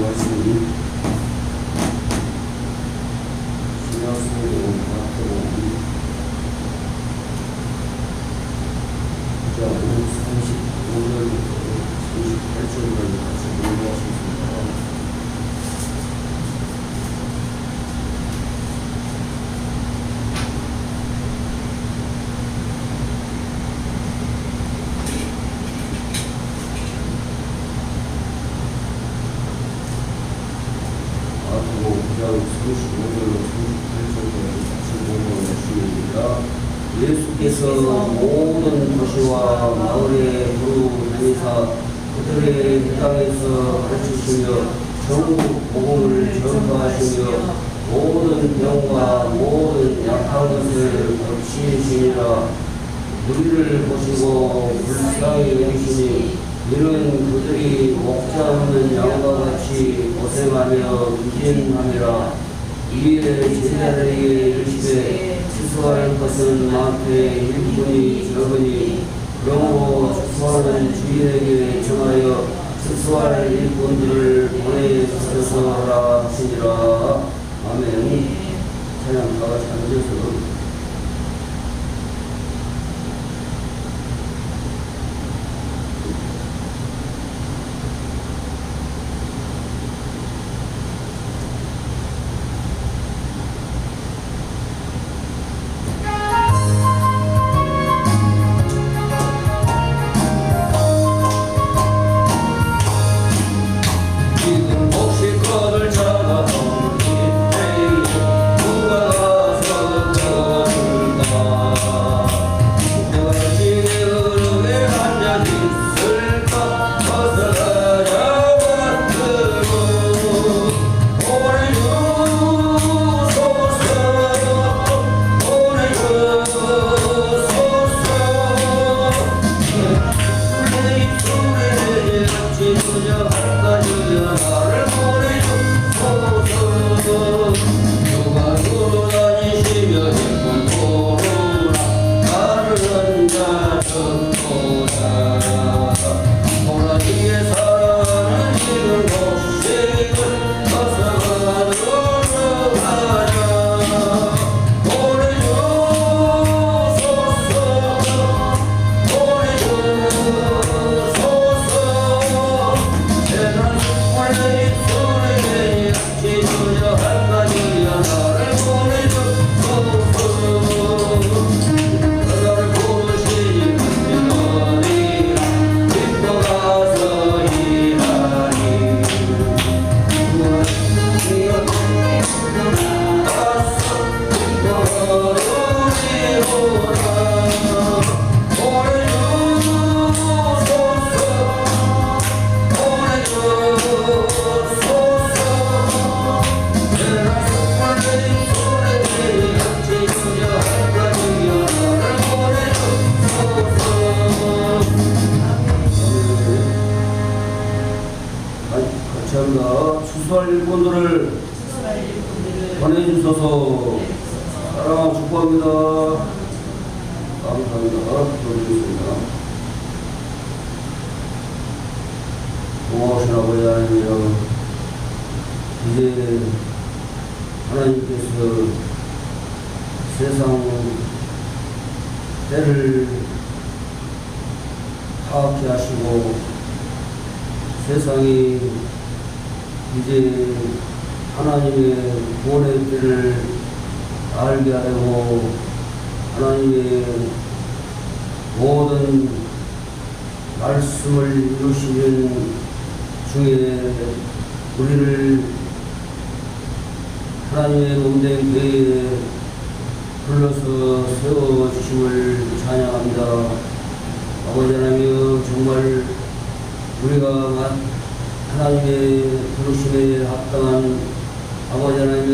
말씀이 신약성경 마태복음 9장 35절부터 38절까지 같이 공부하시겠습니다. 마태복음 9장 35절로 38절까지 같이 공부하시겠습니다. 예수께서 모든 도시와 마을에 두루 다니사 그들의 땅에서 가르치시며 전국 복음을 전파하시며 모든 병과 모든 약한 것을 고치시니라. 우리를 보시고 불쌍히 여기시니 이는 그들이 목자 없는 양과 같이 고생하며 기진함이라. 이에 제자들에게 이르시되 추수할 것은 많되 일꾼이 적으니 그러므로 추수하는 주인에게 정하여 추수할 일꾼들을 보내주소서라 하시니라. 아멘. 찬양 다 같이 앉으셔서 추수할 일꾼들을 보내주소서. 사랑하고 축복합니다. 감사합니다. 기도드리겠습니다. 고마우신 아버지 하나님이여, 이제 하나님께서 세상 때를 파악해 하시고 세상이 이제 하나님의 구원의 때를 알게 하려고 하나님의 모든 말씀을 이루시는 중에 우리를 하나님의 몸된 교회에 불러서 세워주심을 찬양합니다. 아버지 하나님, 정말 우리가 하나님의 부르심에 합당한 아버지 하나님,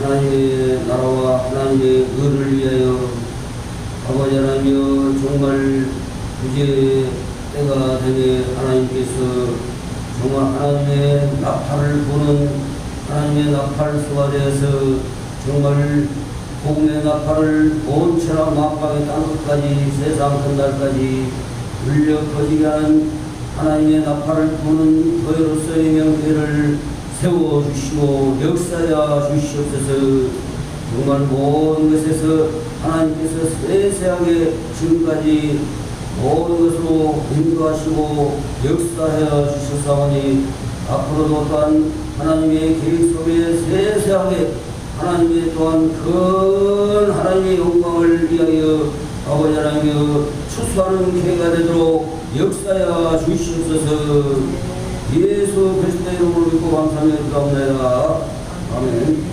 하나님의 나라와 하나님의 의를 위하여 아버지 하나님, 정말 이제 때가 되니 하나님께서 정말 하나님의 나팔을 부는 하나님의 나팔수가 되어서 정말 복음의 나팔을 온 천하 만방의 땅끝까지 세상 끝날까지 울려 퍼지게 하는 하나님의 나팔을 부는 교회로서의 명예를 세워주시고 역사하여 주시옵소서. 정말 모든 것에서 하나님께서 세세하게 지금까지 모든 것으로 인도하시고 역사하여 주셨사오니 앞으로도 또한 하나님의 계획 속에 세세하게 하나님의 또한 큰 하나님의 영광을 위하여 아버지 하나님의 추수하는 계가 되도록 역사하여 주시옵소서. 예수 그리스도의 이름으로 믿고 감사하며 기도합니다. 아멘.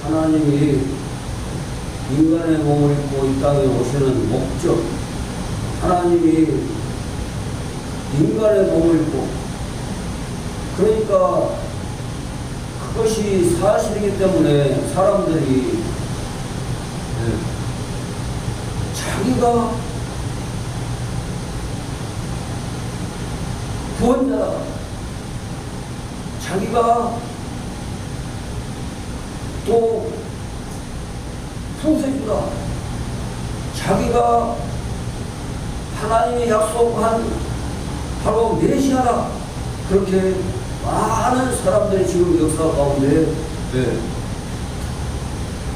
하나님이 인간의 몸을 입고 이 땅에 오시는 목적, 하나님이 인간의 몸을 입고, 그러니까 그것이 사실이기 때문에 사람들이 자기가 구원자다, 자기가 또 풍세주다, 자기가 하나님이 약속한 바로 메시아다, 그렇게 많은 사람들이 지금 역사 가운데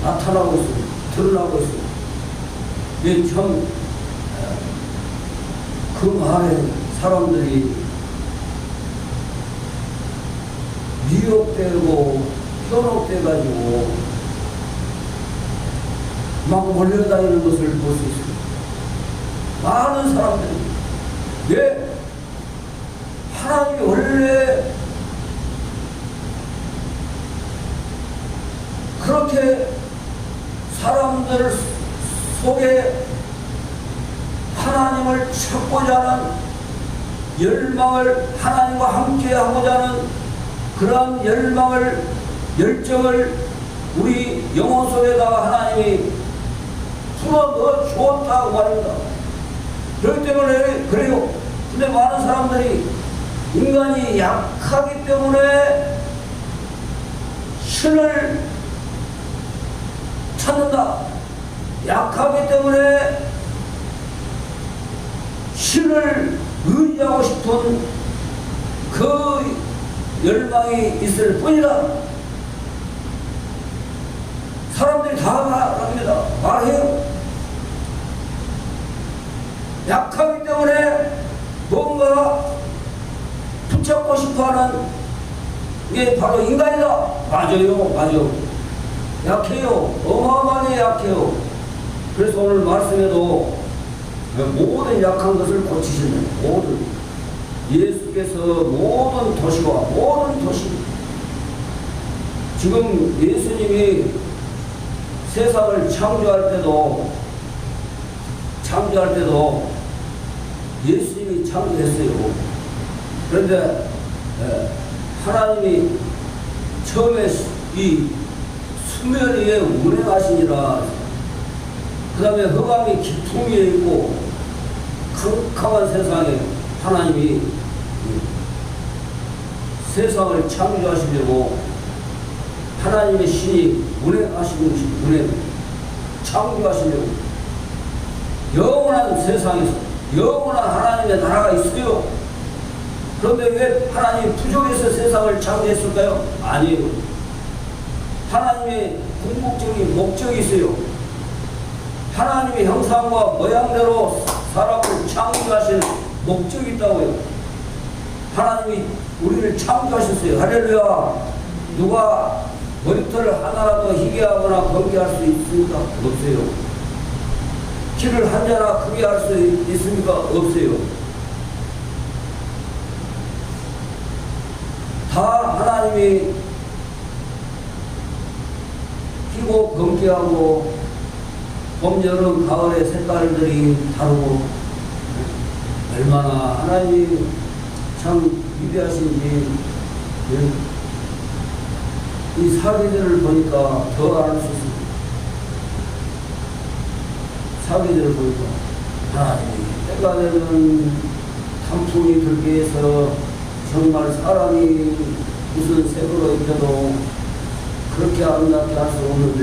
나타나고 있습니다. 드러나고 있습니다. 예, 참, 그 말에 사람들이 미혹되고 현혹돼가지고 막 몰려다니는 것을 볼 수 있습니다. 많은 사람들이. 왜? 하나님이 원래 그렇게 사람들 속에 하나님을 찾고자 하는 열망을, 하나님과 함께 하고자 하는 그러한 열정을 우리 영혼 속에다가 하나님이 풀어넣어 주었다고 말입니다. 그렇기 때문에 그래요. 근데 많은 사람들이 인간이 약하기 때문에 신을 찾는다. 약하기 때문에 신을 의지하고 싶은 그 열망이 있을 뿐이다. 사람들이 다 말합니다. 말해요. 약하기 때문에 뭔가 붙잡고 싶어하는 게 바로 인간이다. 맞아요, 맞아요. 약해요. 어마어마하게 약해요. 그래서 오늘 말씀에도 모든 약한 것을 고치신다. 모든 예수께서 모든 도시와 모든 도시, 지금 예수님이 세상을 창조할 때도 예수님이 창조했어요. 그런데 하나님이 처음에 이 수면 위에 운행하시니라, 그 다음에 흑암이 기퉁 위에 있고 캄캄한 세상에 하나님이 세상을 창조하시려고 하나님의 신이 운행 창조하시려고 영원한 세상에서 영원한 하나님의 나라가 있어요. 그런데 왜 하나님이 부족해서 세상을 창조했을까요? 아니에요. 하나님의 궁극적인 목적이 있어요. 하나님의 형상과 모양대로 사람을 창조하신 목적이 있다고요. 하나님이 우리를 창조하셨어요. 할렐루야. 누가 머리털을 하나라도 희게하거나 번개할 수 있습니까? 없어요. 키를 한 자나 크게 할 수 있습니까? 없어요. 다 하나님이 희고 번개하고 봄, 여름, 가을의 색깔들이 다르고 얼마나 하나님이 참 위대하신지 이 사계절을 보니까 더 알 수 있습니다. 사계절을 보니까 하나님이 때가 되면 단풍이 들게 해서 정말 사람이 무슨 색으로 입혀도 그렇게 아름답게 할 수 없는데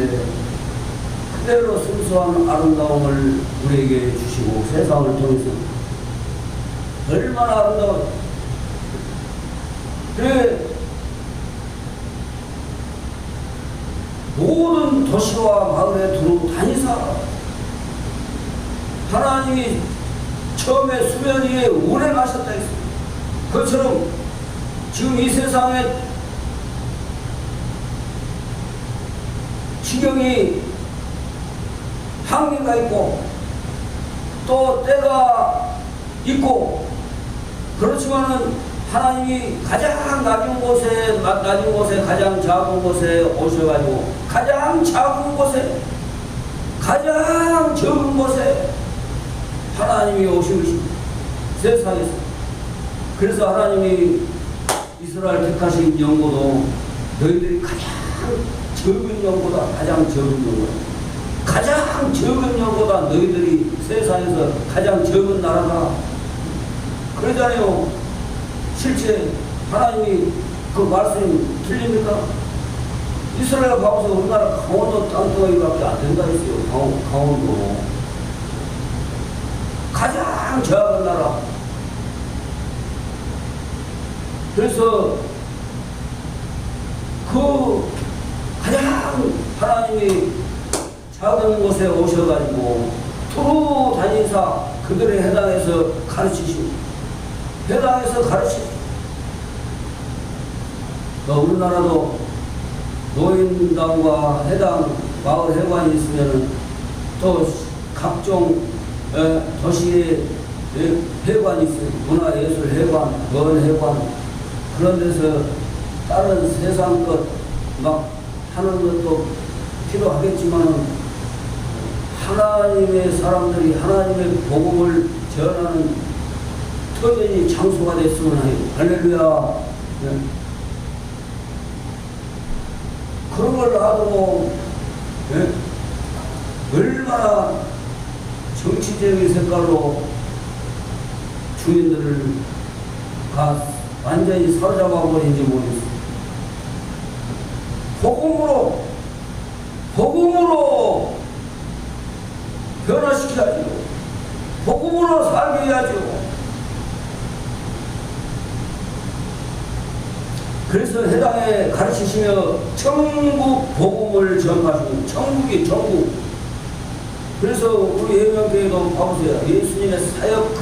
그대로 순수한 아름다움을 우리에게 주시고 세상을 통해서 얼마나 아름다워. 그래 모든 도시와 마을에 두루 다니사 하나님이 처음에 수면 위에 운행하셨다 했습니다. 그것처럼 지금 이 세상에 지경이 한계가 있고 또 때가 있고 그렇지만은 하나님이 가장 낮은 곳에 가장 작은 곳에 오셔가지고 가장 작은 곳에 가장 적은 곳에 하나님이 오시고 세상에서 그래서 하나님이 이스라엘 택하신 영고도 너희들이 가장 적은 영보다 가장 적은 영보다 가장 적은 영보다 너희들이 세상에서 가장 적은 나라다 그러잖아요. 실제 하나님이 그 말씀이 틀립니까? 이스라엘 가보서 우리나라 강원도 땅덩어리밖에 안 된다 했어요. 강원도 가장 작은 나라. 그래서 그 가장 하나님이 작은 곳에 오셔가지고 두루 다니사 그들의 해당에서 가르치시고 해당에서 가르치시고 우리나라도 노인당과 해당 마을 회관이 있으면 또 각종 도시의 회관이 있어요. 문화예술회관,文회관 그런 데서 다른 세상 것 막 하는 것도 필요하겠지만 하나님의 사람들이 하나님의 복음을 전하는 터전이 장소가 됐으면 해요. 할렐루야. 네. 그런 걸 놔두고 네? 얼마나 정치적인 색깔로 주민들을 완전히 사로잡아 버린지 모르겠어요. 복음으로 변화시켜야죠. 복음으로 살게 해야죠. 그래서 해당에 가르치시며 천국 복음을 전파하시고 천국이 전국. 그래서 우리 예명교회도 봐보세요. 예수님의 사역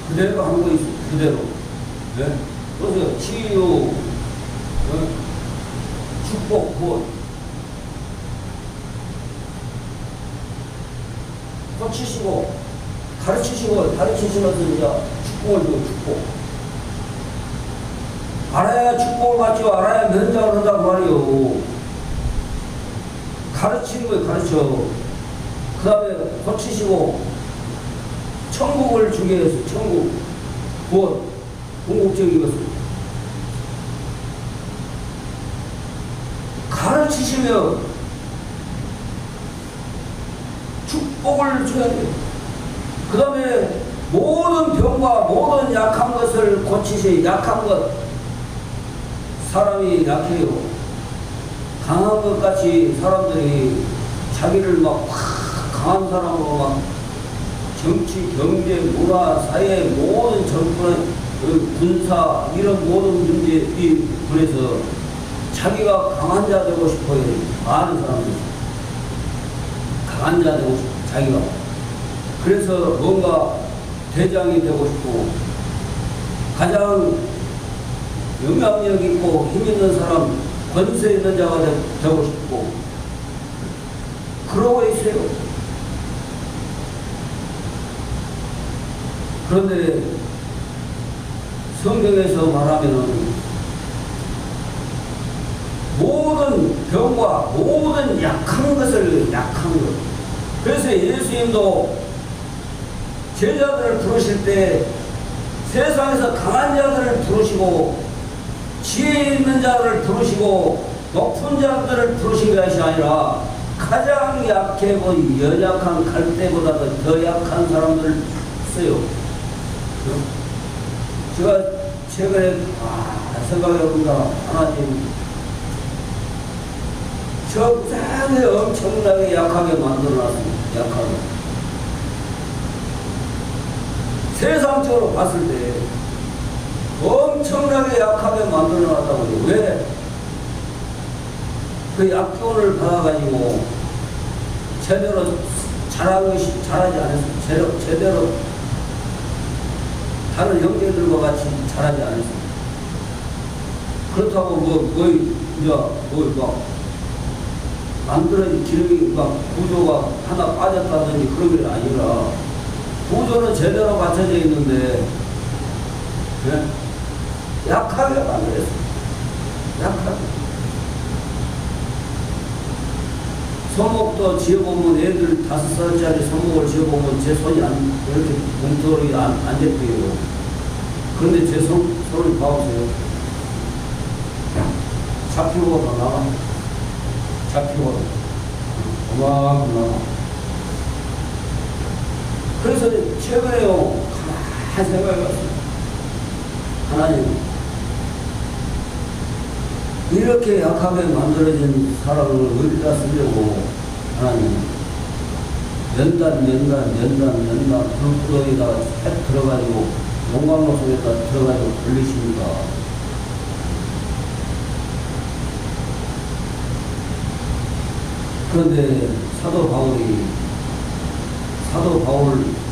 그대로 하는 거 있어요. 그대로. 네? 보세요. 치유, 축복, 구원. 고치시고, 가르치시면서 이제 축복을 주고, 축복. 알아야 축복을 받죠. 알아야 면장을 한단 말이요. 가르치는 거예요, 가르쳐. 그 다음에 고치시고, 천국을 주게 해서, 천국, 구원, 궁극적인 것을. 가르치시며, 축복을 줘야 돼요. 그 다음에 모든 병과 모든 약한 것을 고치시, 약한 것. 사람이 약해요. 강한 것 같이 사람들이 자기를 막 강한 사람으로 막 정치, 경제, 문화, 사회 모든 정권의 군사 이런 모든 문제에 분해서 자기가 강한 자 되고 싶어요. 많은 사람들이 강한 자 되고 싶어 자기가. 그래서 뭔가 대장이 되고 싶고 가장 영향력 있고 힘 있는 사람, 권세 있는 자가 되고 싶고 그러고 있어요. 그런데 성경에서 말하면은 모든 병과 모든 약한 것을 약한 것. 그래서 예수님도 제자들을 부르실 때 세상에서 강한 자들을 부르시고 지혜 있는 자들을 부르시고 높은 자들을 부르신 것이 아니라 가장 약해 보이 연약한 갈대보다도 더 약한 사람들을 써요. 제가 최근에 생각해봅니다. 하나님 저 세상에 엄청나게 약하게 만들어놨습니다. 약하게. 세상적으로 봤을 때 엄청나게 약한 약하게 만들어놨다고요. 왜? 그 약교를 받아가지고 제대로 잘하지 않았어요. 제대로 다른 형제들과 같이 잘하지 않았어요. 그렇다고 만들어진 기름이 구조가 하나 빠졌다든지 그런 게 아니라 구조는 제대로 갖춰져 있는데 네? 약하게 만들었어요. 약하게. 손목도 지어보면 애들 5살짜리 손목을 지어보면 제 손이 이렇게 몸통이 안 잡혀요. 그런데 제 손을 봐보세요. 잡히고 나가. 잡히고 어마어마하게 나가. 그래서 최근에요, 가만히 생각해봤어요. 하나님, 이렇게 약하게 만들어진 사람을 어디다 쓰려고 하나님 연단 불구덩이에다가 해 들어가지고 용광로 속에다 들어가지고 돌리십니까? 그런데 사도 바울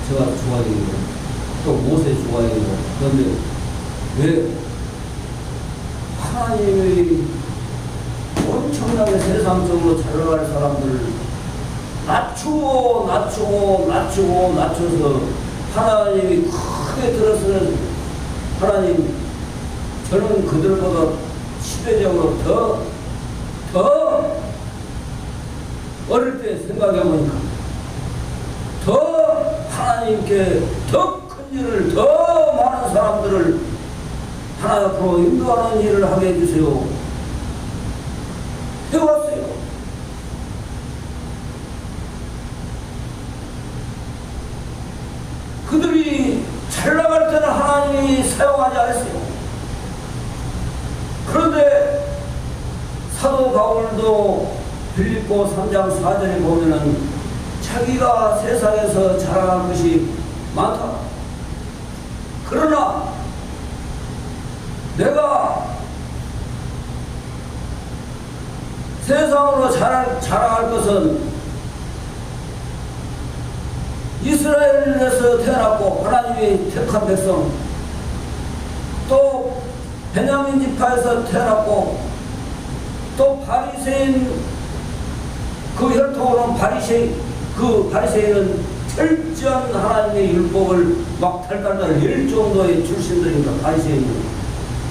제가 좋아해요. 또 모세 좋아해요. 그런데 왜 하나님이 엄청나게 세상적으로 잘 나갈 사람들을 낮춰서 하나님이 크게 들어서는 하나님, 저는 그들보다 시대적으로 더 어릴 때 생각해보니까 더 하나님께 더 큰 일을, 더 많은 사람들을 하나 앞으로 인도하는 일을 하게 해주세요. 해왔어요. 그들이 잘 나갈 때는 하나님이 사용하지 않았어요. 그런데 사도 바울도 빌립보 3장 4절에 보면은 자기가 세상에서 자랑할 것이 많다. 그러나 내가 세상으로 자랑할 것은 이스라엘에서 태어났고 하나님이 택한 백성, 또 베냐민 지파에서 태어났고, 또 바리새인 그 혈통으로는 바리새인은 철저한 하나님의 율법을 막 탈탈탈 낼 정도의 출신들입니다. 바리새인은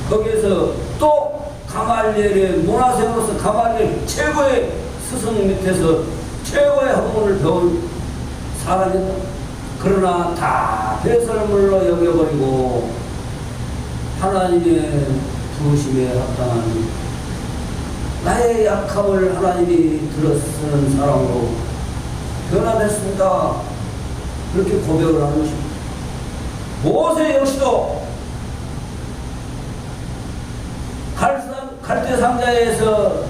거기에서 또 가말리엘의 문화생으로서 가말리엘 최고의 스승 밑에서 최고의 학문을 배운 사람이다. 그러나 다 배설물로 여겨버리고 하나님의 부르심에 합당한 나의 약함을 하나님이 들어쓰는 사람으로 변화됐습니다. 그렇게 고백을 하는 것입니다. 모세 역시도 갈대 상자에서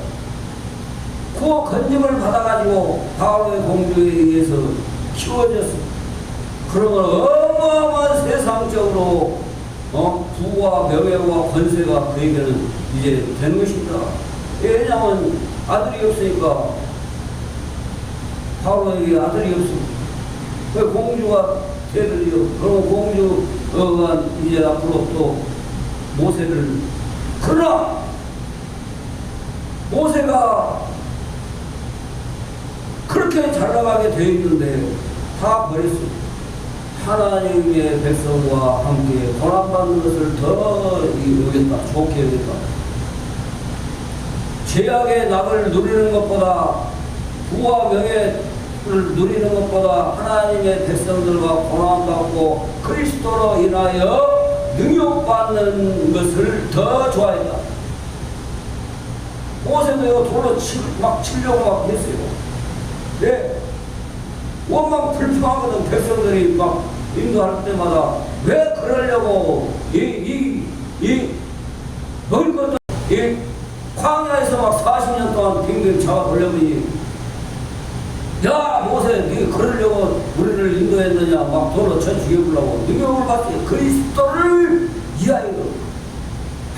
구워 건짐을 받아가지고 바로의 공주에 의해서 키워졌습니다. 그러면 어마어마한 세상적으로 부와 명예와 권세가 그에게는 이제 되는 것입니다. 왜냐하면 아들이 없으니까, 바로에게 아들이 없습니다. 그 공주가 되들이요. 그럼 공주가 이제 앞으로 또 모세를, 그러나 모세가 그렇게 잘 나가게 되어 있는데 다 버렸습니다. 하나님의 백성과 함께 고난받는 것을 더 여겼다, 좋게 여겼다. 죄악의 낙을 누리는 것보다, 부와 명예를 누리는 것보다 하나님의 백성들과 고난받고 그리스도로 인하여 능욕받는 것을 더 좋아했다. 모세도 이거 돌로 치려고 막 했어요. 네. 원망 불평하거든. 백성들이 막 인도할 때마다 왜 그러려고 먹을 것도 광야에서 막 40년 동안 빙빙 잡아 돌려보니, 야 모세 네가 그러려고 우리를 인도했느냐, 막 돌로 쳐 죽여보려고 능욕을 받지. 그리스도를 이하여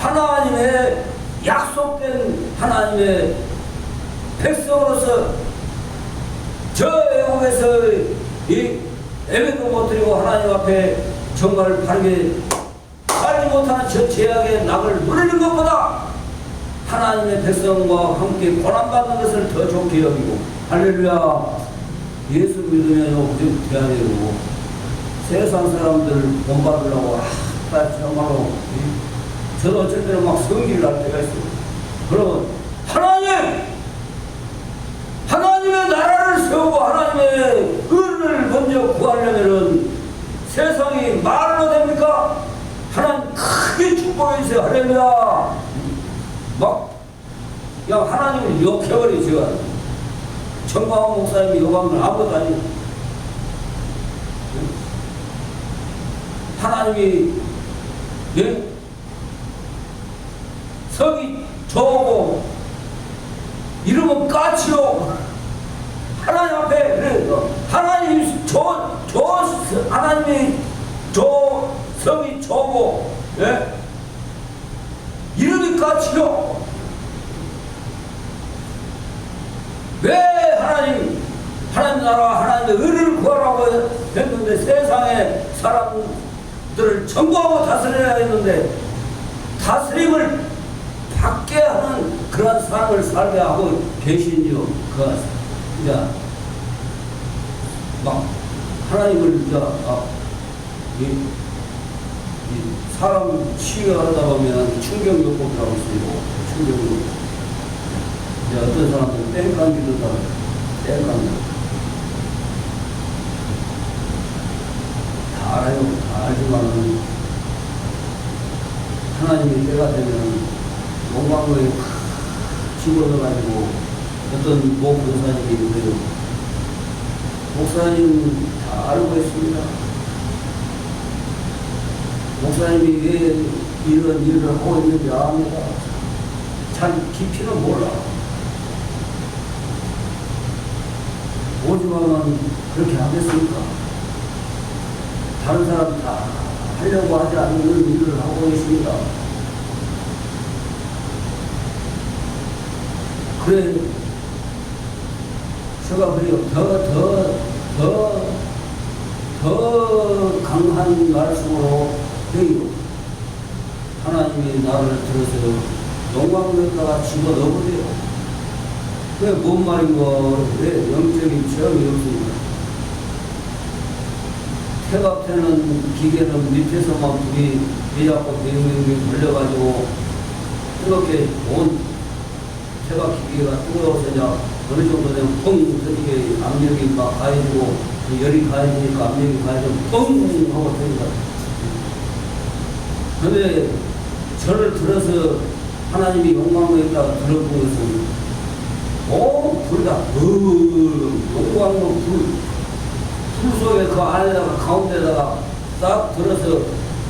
하나님의 약속된 하나님의 백성으로서 저 애국에서 이 예배도 못 드리고 하나님 앞에 정말 바르게 살지 못하는 저 죄악의 낙을 누리는 것보다 하나님의 백성과 함께 고난받는 것을 더 좋게 여기고 할렐루야. 예수 믿으면 어떻게 해야 되고 세상 사람들 본받으려고 정말로 저도 어쩔 때는 막 성질을 날 때가 있어요. 그러면 하나님의 나라를 세우고 하나님의 의를 먼저 구하려면은 세상이 말로 됩니까? 하나님 크게 축복해 주세요. 할렐루야. 막 그냥 하나님을 욕해버리 제가 정광훈 목사님이 욕한 건 아무것도 아니고 하나님이 예? 성이 좋고 이름은 까치요. 하나님 앞에 그래서 하나님이 하나님이 성이 좋고 예? 이름이 까치요. 왜 하나님 나라와 하나님의 의를 구하라고 했는데 세상의 사람들을 정복하고 다스려야 했는데 다스림을 받게 하는 그런 삶을 살게 하고 계신지요. 이제 막 하나님을 이제 사람 치유하다 보면 충격요법이라고 쓰고 충격요법. 이제 어떤 사람들은 땡깡기도 다 땡깡기. 다 알아요. 다 알지만은 하나님이 때가 되면 용광로에 집어넣어가지고 어떤 목사님이 그래요. 목사님 다 알고 있습니다. 목사님이 왜 이런 일을 하고 있는지 압니다. 잘 깊이는 몰라. 오지만은 그렇게 하겠습니까? 다른 사람 다 하려고 하지 않는 일을 하고 있습니다. 그래, 제가 그래요. 더 강한 말씀으로 해요. 하나님이 나를 들어서 영광에다가 집어넣어버려요. 왜 뭔 말인고, 왜 영적인 체험이 없습니까? 태갑되는 기계는 밑에서만 불이 내잡고 대용이 걸려가지고 뜨겁게 온 태갑 기계가 뜨거워서 어느 정도 되면 펑 터지게 압력이 막 가해지고 열이 가해지니까 압력이 가해지고 펑 하고 터진다. 그런데 저를 들어서 하나님이 영광에 있다가 들어본 것은 불다 영광으로 불 속에 그 안에다가 가운데다가 딱 들어서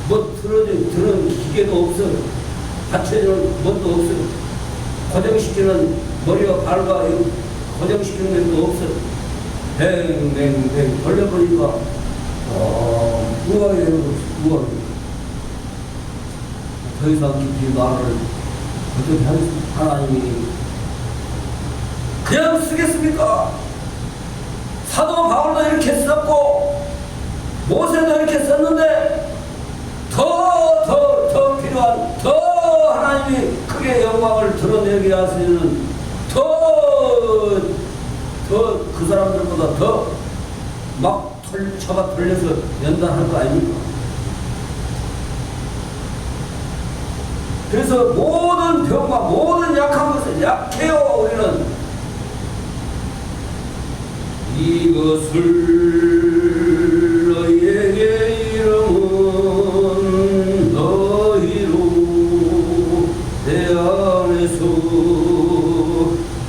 뭐 들은 기계도 없어. 받쳐주는 것도 없어. 고정시키는 머리와 발과 고정시키는 것도 없어. 뱅뱅뱅 걸려버리니까 우아해. 더 이상 깊이 말을 어떻게 하겠습니까? 하나님이 그냥 쓰겠습니까? 사도 바울도 이렇게 썼고 모세도 이렇게 썼는데 더 필요한 더 하나님이 크게 영광을 드러내게 하시는 더 그 사람들보다 더 막 차가 털려서 연단할 거 아닙니까? 그래서 모든 병과 모든 약한 것을 약해요. 우리는 이것을 너희에게 이름은 너희로 내 안에서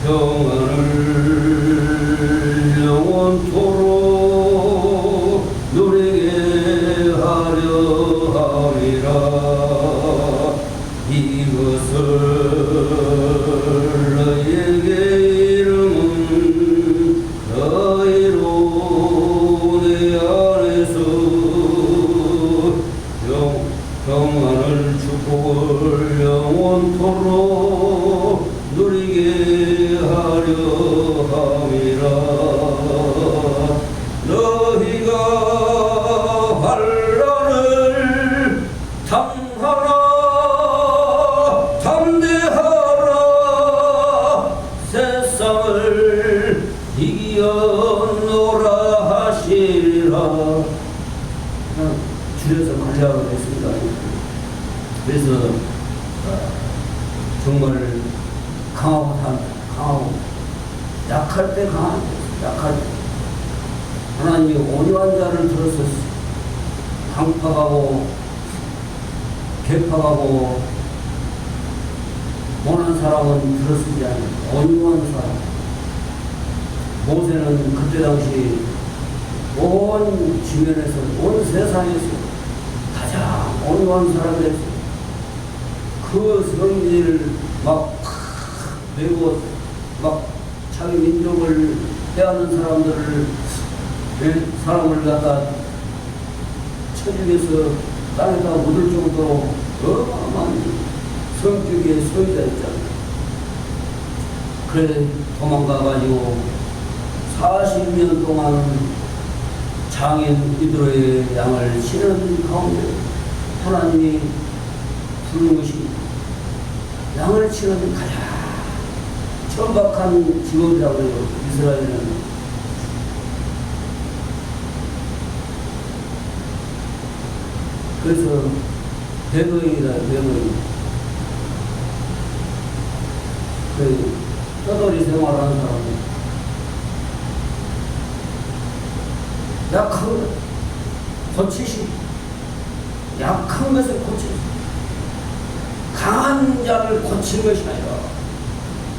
평안을 영원토록 누리게 하려 함이라. 이것을 너희에게 이름은 너희로 내 안에서 평안을 평안을 축복을 영원토록 누리게 하려 함이라. 너희가 환난을 당하라 담대하라 세상을 이겨노라 하시리라. 줄여서 관리하고 있습니다. 그래서 정말 강하고 약할 때 강한 약할 때 하나님이 온유한 자를 들어서 강팍하고 개팍하고 못난 사람은 들어서지 않는 온유한 사람. 모세는 그때 당시 온 지면에서 온 세상에서 가장 온유한 사람이었어요. 그 성질을 막 내고 막 자기 민족을 해하는 사람을 갖다 천국에서 땅에다 묻을 정도로 어마어마한 성격의 소유자였잖아요. 그래 도망가가지고 40년 동안 장인 이드로의 양을 치는 가운데 하나님이 부른 것이 양을 치는 가장 천박한 직업이라고 해요. 이스라엘은. 그래서 배도인이다. 배도인. 그 떠돌이 생활하는 사람이 약한 고치시 약한 것을 고치시 강한 자를 고치는 것이 아니라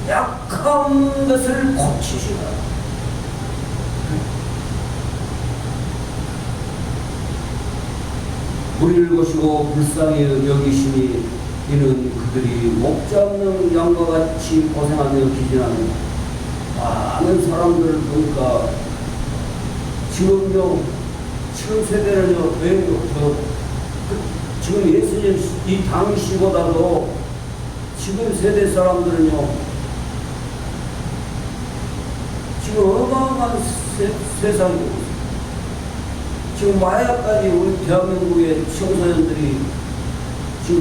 약한 것을 고치시라. 우리를 보시고 불쌍히 여기시니 이는 그들이 목 잡는 양과 같이 고생하며 기진하는 많은 사람들을 보니까 지금 세대는요, 지금 예수님 이 당시보다도 지금 세대 사람들은요, 지금 어마어마한 세상이고, 지금 마약까지 우리 대한민국의 청소년들이 지금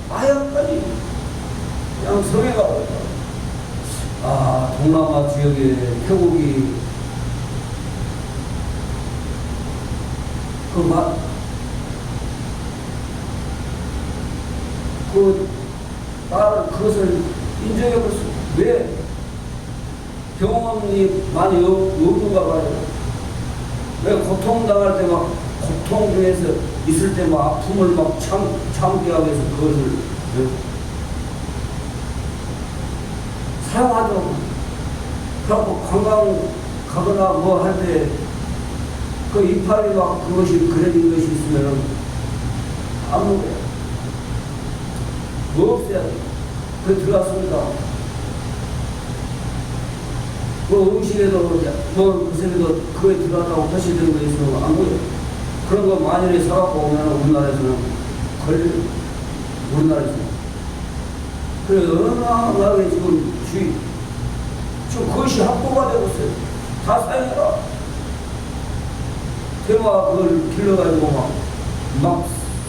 마약까지 그냥 성에 가버렸다. 동남아 지역에 태국이 그것을 인정해볼 수, 왜? 경험이 많이 없는가 봐요. 왜 고통당할 때 막, 고통 중에서 있을 때 막 아픔을 막 참게 하기 위해서 그것을 사용하죠. 그래갖고 관광 가거나 뭐 할 때 그 이파리 막 그것이 그려진 것이 있으면은 안 먹어요. 뭐 없어야 돼. 그래 들어갔습니다. 뭐 음식에도 뭐 그새도 그거에 들어갔다고 표시되는 거 있으면 안 먹어요. 그런 거 만일에 사갖고 오면 우리나라에서는 걸려요. 우리나라에서는. 그래 어마어마하게 지금 그것이 확보가 되고 있어요. 다 사용해라. 대화 그걸 길러가지고 막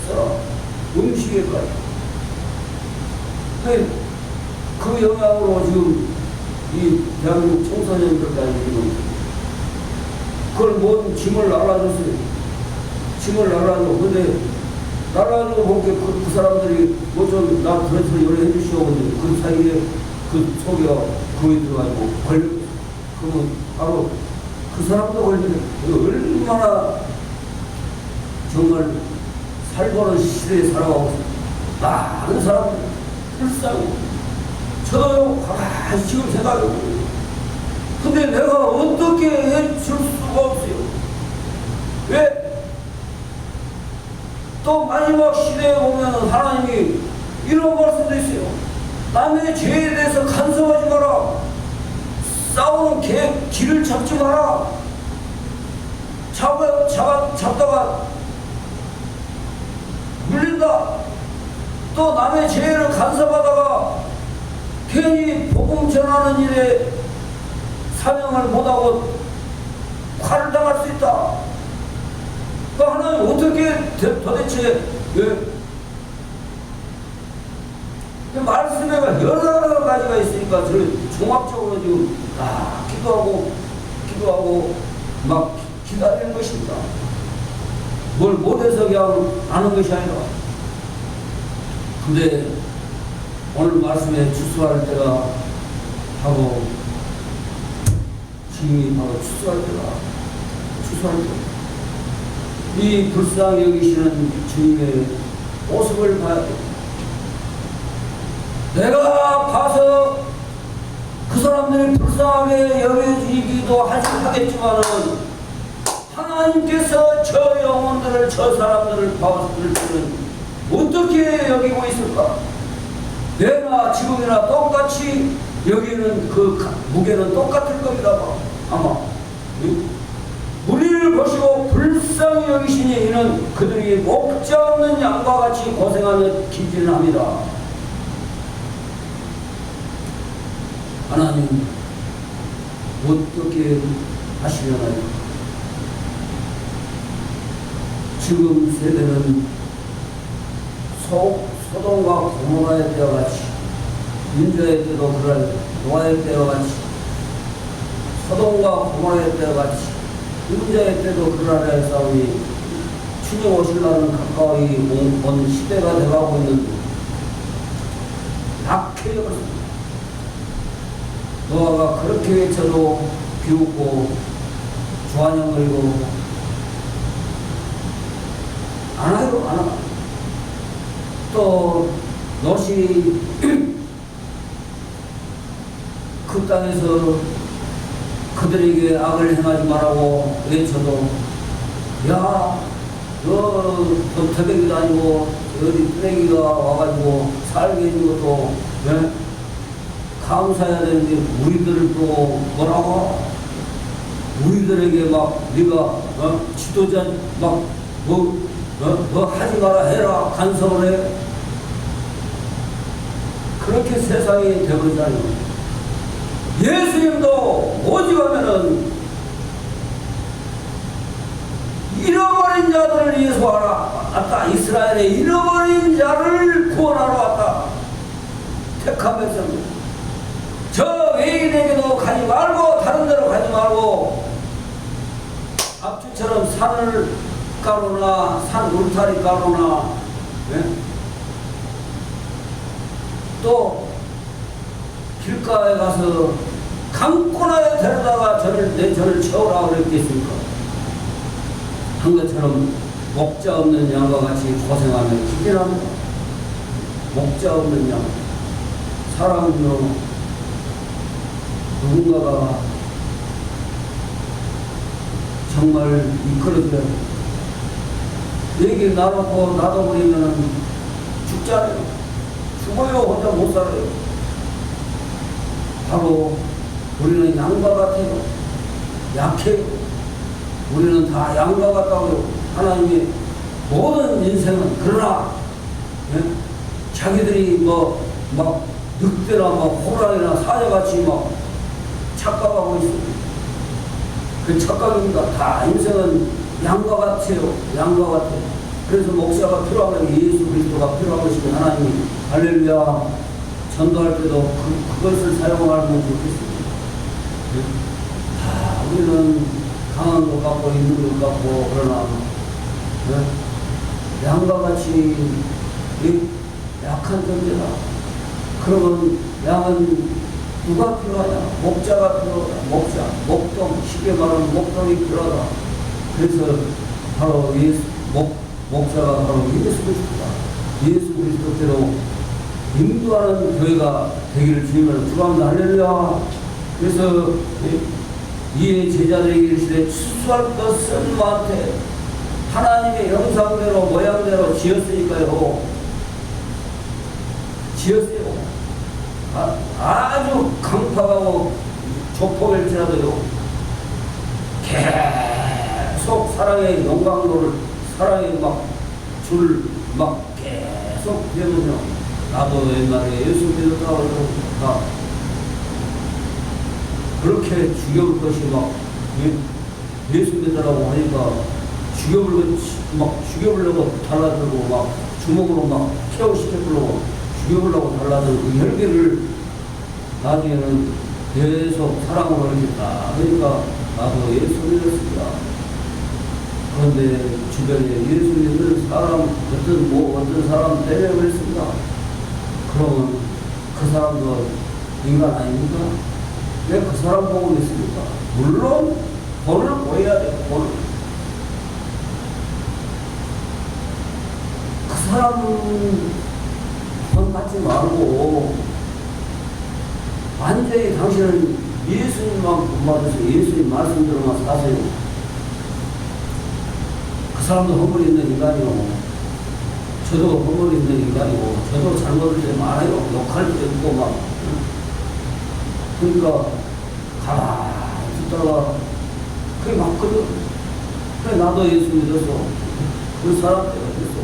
써라. 음식에까지. 그 영향으로 지금 이 대한민국 청소년들까지 지금 그걸 뭔 짐을 날라줬어요. 짐을 날라줘. 근데 날라주고 보니까 그 사람들이 뭐 좀 나 그래서 요리해 주시오. 그 사이에 그 속에 그거에 들어가지고 그러면 바로 그 사람도 걸리네. 얼마나 정말 살벌한 시대에 살아가고 많은 사람들 불쌍해. 저도 가만히 지금 생각해보고 근데 내가 어떻게 해줄 수가 없어요. 왜? 또 마지막 시대에 보면 하나님이 이런 말씀도 있어요. 남의 죄에 대해서 간섭하지 마라. 싸우는 길을 잡지 마라. 잡다가 물린다 죄인이다. 또 남의 죄를 간섭하다가 괜히 복음 전하는 일에 사명을 못하고 칼을 당할 수 있다. 그 하나님 어떻게 도대체 말씀에 여러 가지가 있으니까 저를 종합적으로 지금 기도하고 막 기다리는 것입니다. 뭘 못해서 그냥 아는 것이 아니라. 근데 오늘 말씀에 추수할 때가 바로 지금이 바로 추수할 때. 이 불쌍히 여기시는 주님의 모습을 봐야 돼. 내가 봐서 그 사람들이 불쌍하게 여겨지기도 하겠지만은 하나님께서 저 영혼들을, 저 사람들을 봤을 때는 어떻게 여기고 있을까? 내나 지금이나 똑같이 여기는 그 무게는 똑같을 겁니다. 아마 우리를 보시고 불쌍히 여기시니 이는 그들이 목자 없는 양과 같이 고생하는 기질을 합니다. 하나님 어떻게 하시려나요? 지금 세대는 소돔과 고모라의 때와 같이, 인자의 때도 그럴 노아의 때와 같이, 소돔과 고모라의 때와 같이, 인자의 때도 그러라의 싸움이 주님 오실 날은 가까이 온 시대가 돼가고 있는 낙해졌습니다. 노아가 그렇게 외쳐도 비웃고 주안형을고 안 하고 또 롯이 그 땅에서 그들에게 악을 행하지 말라고 외쳐도 야, 너 태백이도 아니고 어디 쓰레기가 와가지고 살게 해준 것도 감사해야 되는데 우리들을 또 뭐라고? 우리들에게 막 네가 지도자 막 뭐 하지 마라 해라 간섭을 해. 그렇게 세상이 되버리잖아요. 예수님도 오직하면은 잃어버린 자들을 위해서 왔다. 이스라엘의 잃어버린 자를 구원하러 왔다. 택한 백성. 저 외인에게도 가지 말고 다른 데로 가지 말고 앞주처럼 산을 가로나 산 울타리 가로나 또 길가에 가서 강권하에 데려다가 저를 채우라 그랬겠습니까? 한 것처럼 목자 없는 양과 같이 고생하며 기질합니다. 목자 없는 양. 사람은요, 누군가가 정말 이끌어줘야 돼. 얘기 나놓고 놔둬버리면 죽잖아요. 죽어요. 혼자 못 살아요. 바로 우리는 양과 같아요. 약해요. 우리는 다 양과 같다고요. 하나님의 모든 인생은. 그러나 자기들이 막 늑대나 호랑이나 사자같이 막 착각하고 있습니다. 그 착각입니다. 다 인생은 양과 같아요. 양과 같아요. 그래서 목사가 필요하면 예수 그리스도가 필요한 것이고 하나님이 할렐루야 전도할 때도 그것을 사용하면 좋겠습니다. 다 우리는 강한 것 같고 있는 것 같고 그러나 양과 같이 약한 존재다. 그러면 양은 누가 필요하냐? 목자가 필요하다. 목동, 쉽게 말하면 목동이 필요하다. 그래서 바로 목자가 바로 예수 그리스도다. 예수 그리스도대로 인도하는 교회가 되기를 주님을 축원합니다. 할렐루야. 그래서 이에 제자들에게 이르시되 추수할 것은 많되 하나님의 형상대로 모양대로 지었으니까요. 지었어요. 아주 강팍하고 좁폭일지라도요. 계속 사랑의 영광로를 사랑의 막 계속 나도 옛날에 예수 믿었다고 해서 다 그렇게 죽여볼 것이 막 예수 믿으라고 하니까 죽여보려고 달라들고 막 주먹으로 막 케어시켜보려고 죽여보려고 달라들고 그 혈기를 나중에는 계속 사랑으로 하겠다. 그러니까 나도 예수 믿었습니다. 그런데 주변에 예수 믿는 사람, 어떤 사람 때려버렸습니다. 그러면 그 사람도 인간 아닙니까? 왜 그 사람 보고 있습니까? 물론 본을 보여야 돼요. 본을. 그 사람 본 받지 말고 완전히 당신은 예수님만 본받아서 예수님 말씀대로만 사세요. 그 사람도 허물이 있는 인간이고 저도 허물이 있는 인간이고 저도 잘못할 때 많아요. 욕할 때 있고 막 그러니까 가만히 있다가 그게 맞거든. 그래 나도 예수 믿었어. 그 사람 때가 됐어.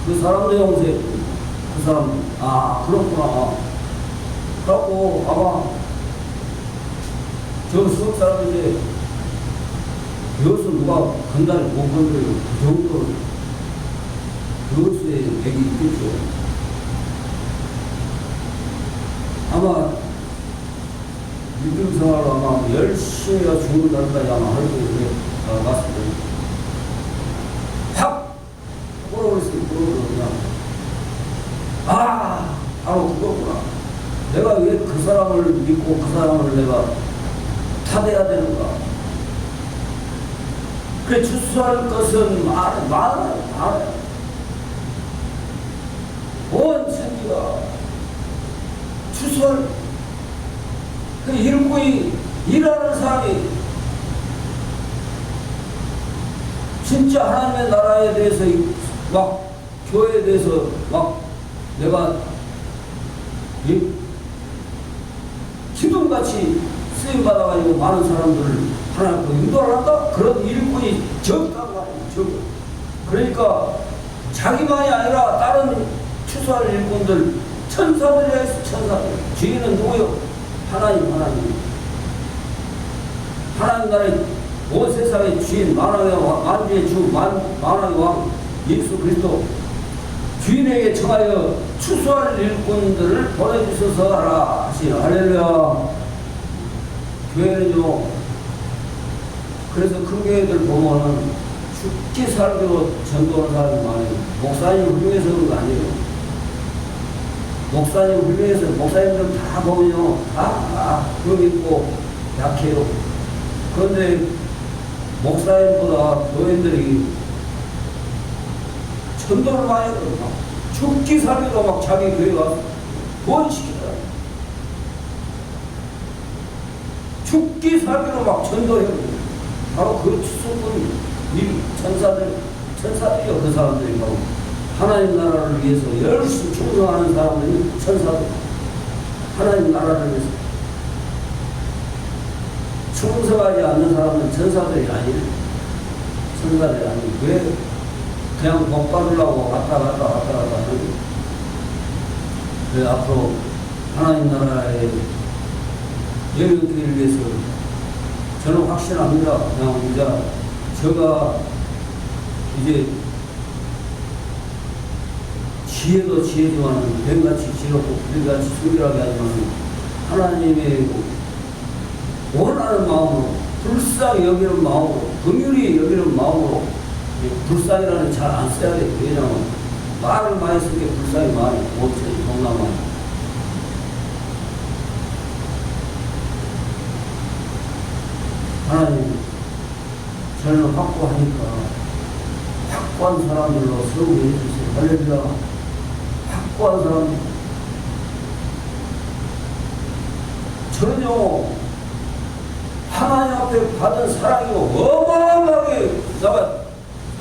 그 사람도 용서해. 그 사람 아 그렇구나. 그래갖고 아마 저 수업 사람인데 여수 누가 건달을 못 건드려요. 그 정도 여수에 맥이 있겠죠. 아마 믿음 생활을 아마 열심히 죽는 날까지 아마 할 거예요. 맞습니다. 확! 끌어버렸어요. 그냥. 아! 바로 그거구나. 내가 왜 그 사람을 믿고 그 사람을 내가 타대야 되는가. 그래, 추수할 것은 많아요. 온 천지가 추수할 그 일꾼이 일하는 사람이 진짜 하나님의 나라에 대해서 막 교회에 대해서 막 내가 기둥같이 쓰임받아가지고 많은 사람들을 하나님으로 인도를 한다? 그런 일꾼이 적다고 말이에요. 적. 그러니까 자기만이 아니라 다른 추수할 일꾼들 천사들이야 있어. 천사들. 주인은 누구요? 하나님. 하나님 나라의 온 세상의 주인 만왕의 왕, 만주의 주, 만왕의 왕 예수 그리스도 주인에게 청하여 추수할 일꾼들을 보내주셔서 하라 하시오. 할렐루야. 교회는요, 그래서 큰 교회들 보면은 죽기 살기로 전도하는 사람이 많아요. 목사님 훌륭해서 그런 거 아니에요. 목사님 훌륭해서 목사님들 다 보면요, 다 그런 있고 약해요. 그런데 목사님보다 교회들이 전도를 많이 하거든요. 죽기 살기로 막 자기 교회 가서 구원시키더라고요. 죽기 살기로 막 전도해요. 바로 그 추수꾼 천사들이요. 그 바로 하나님 나라를 위해서 열심히 충성하는 사람들이 천사들. 하나님 나라를 위해서 충성하지 않는 사람은 천사들이 아니에요. 천사들이 아니에요. 왜? 그냥 복 받으려고 왔다 갔다 하는 거예요. 왜 앞으로 하나님 나라의 영역기를 위해서 저는 확신합니다. 그냥 제가 이제 지혜도 지혜지만 뱀같이 지혜롭고 불같이 순결하게 하지만 하나님의 원하는 마음으로 불쌍히 여기는 마음으로 긍휼히 여기는 마음으로 불쌍이라는 잘 안 써야 돼요. 왜냐하면 말을 많이 쓰게 불쌍히 많이 못해요. 동남아 하나님 저는 확고하니까 확고한 사람들로 세우게 해주세요. 할렐루야. 확고한 사람들. 저는요 하나님 앞에 받은 사랑이 어마어마하게 내가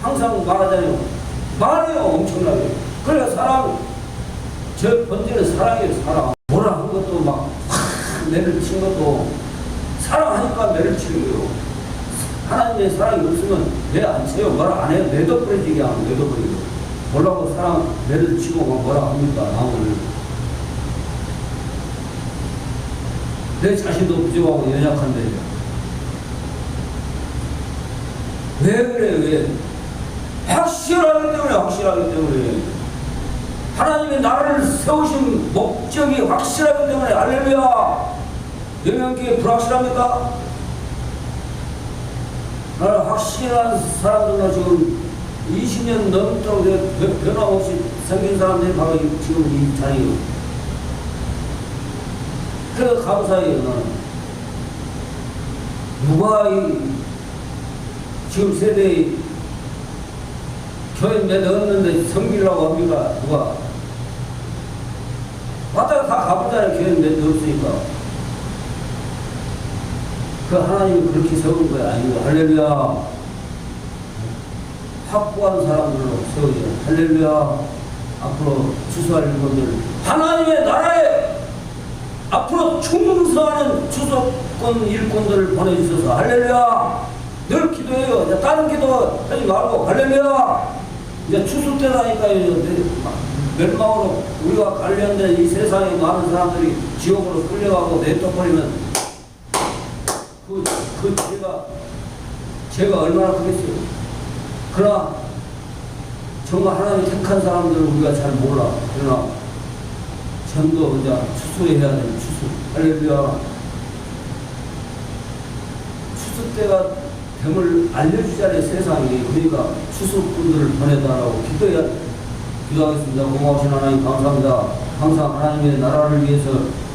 항상 말하잖아요. 말해요. 엄청나게. 그러니까 사랑 저 번째는 사랑이에요. 사랑. 뭐라 한 것도 막 매를 친 것도 사랑하니까 매를 치는 거예요. 하나님의 사랑이 없으면 매 안 쳐요. 뭐라 안 해요. 매도 뿌려지게 하면 매도 뿌리고. 뭐라고 사랑 매를 치고 뭐라 합니까? 나무를. 내 자신도 부족하고 연약한데 왜 그래? 왜? 확실하기 때문에 하나님의 나라를 세우신 목적이 확실하기 때문에. 할렐루야. 영향기에 불확실합니까? 나는 확실한 사람들로 지금 20년 넘도록 변함없이 생긴 사람들이 바로 지금 이 자리예요. 그래서 감사해요. 나는 누가 지금 세대에 교회 몇 없는데 섬기려고 합니까? 누가? 왔다가 다 가보잖아요. 교회 몇 없으니까. 그 하나님이 그렇게 세운 거야. 아니고. 할렐루야. 확고한 사람들로 세우자. 할렐루야. 앞으로 추수할 일꾼들, 하나님의 나라에 앞으로 충성하는 추수권 일꾼들을 보내주셔서 할렐루야. 늘 기도해요. 이제 다른 기도 하지 말고 할렐루야. 이제 추수 때라니까요. 멸망으로 우리가 관련된 이 세상에 많은 사람들이 지옥으로 끌려가고 내쫓버리면 그 죄가 얼마나 크겠어요. 그러나 정말 하나님 택한 사람들은 우리가 잘 몰라. 그러나 전도 이제 추수해야 되는 추수. 할렐루야. 추수 때가 됨을 알려주자니 세상이. 그러니까 추수꾼들을 보내달라고 기도하겠습니다. 고마우신 하나님 감사합니다. 항상 하나님의 나라를 위해서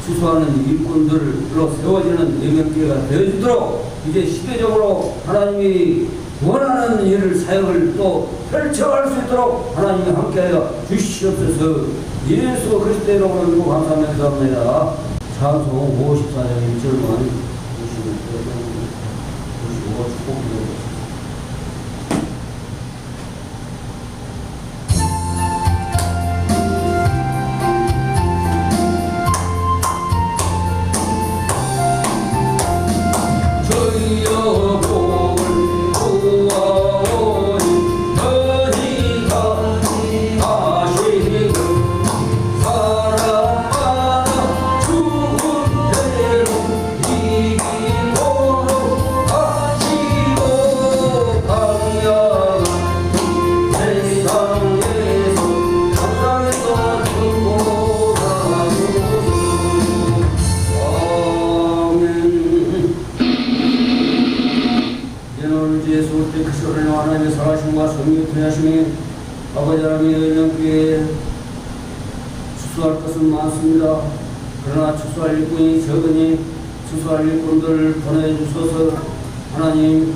추수하는 일꾼들로 세워지는 예명기회가 되어지도록 이제 시대적으로 하나님이 원하는 일을 사역을 또 펼쳐갈 수 있도록 하나님이 함께하여 주시옵소서. 예수 그리스도의 이름으로 믿고 감사합니다. 찬송 54장 1절만 55 축복드립니다. 하나님의 살아심과 성령의 통하심이 아버지 하나님의 영광에 추수할 것은 많습니다. 그러나 추수할 일꾼이 적으니 추수할 일꾼들을 보내주셔서 하나님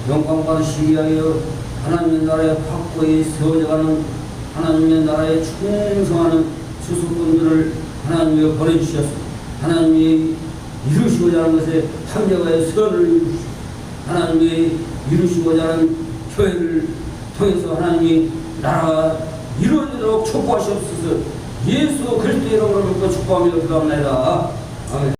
영광 받으시기 위하여 하나님의 나라에 확고히 세워져가는 하나님의 나라에 충성하는 추수꾼들을 하나님이 보내주셔서 하나님이 이루시고자 하는 것에 합력하여 선을 이루시고 하나님이 이루시고자 하는 교회를 통해서 하나님이 나라가 이루어지도록 축복하시옵소서. 예수 그리스도의 이름으로 믿고 축복하며 기도합니다. 아멘.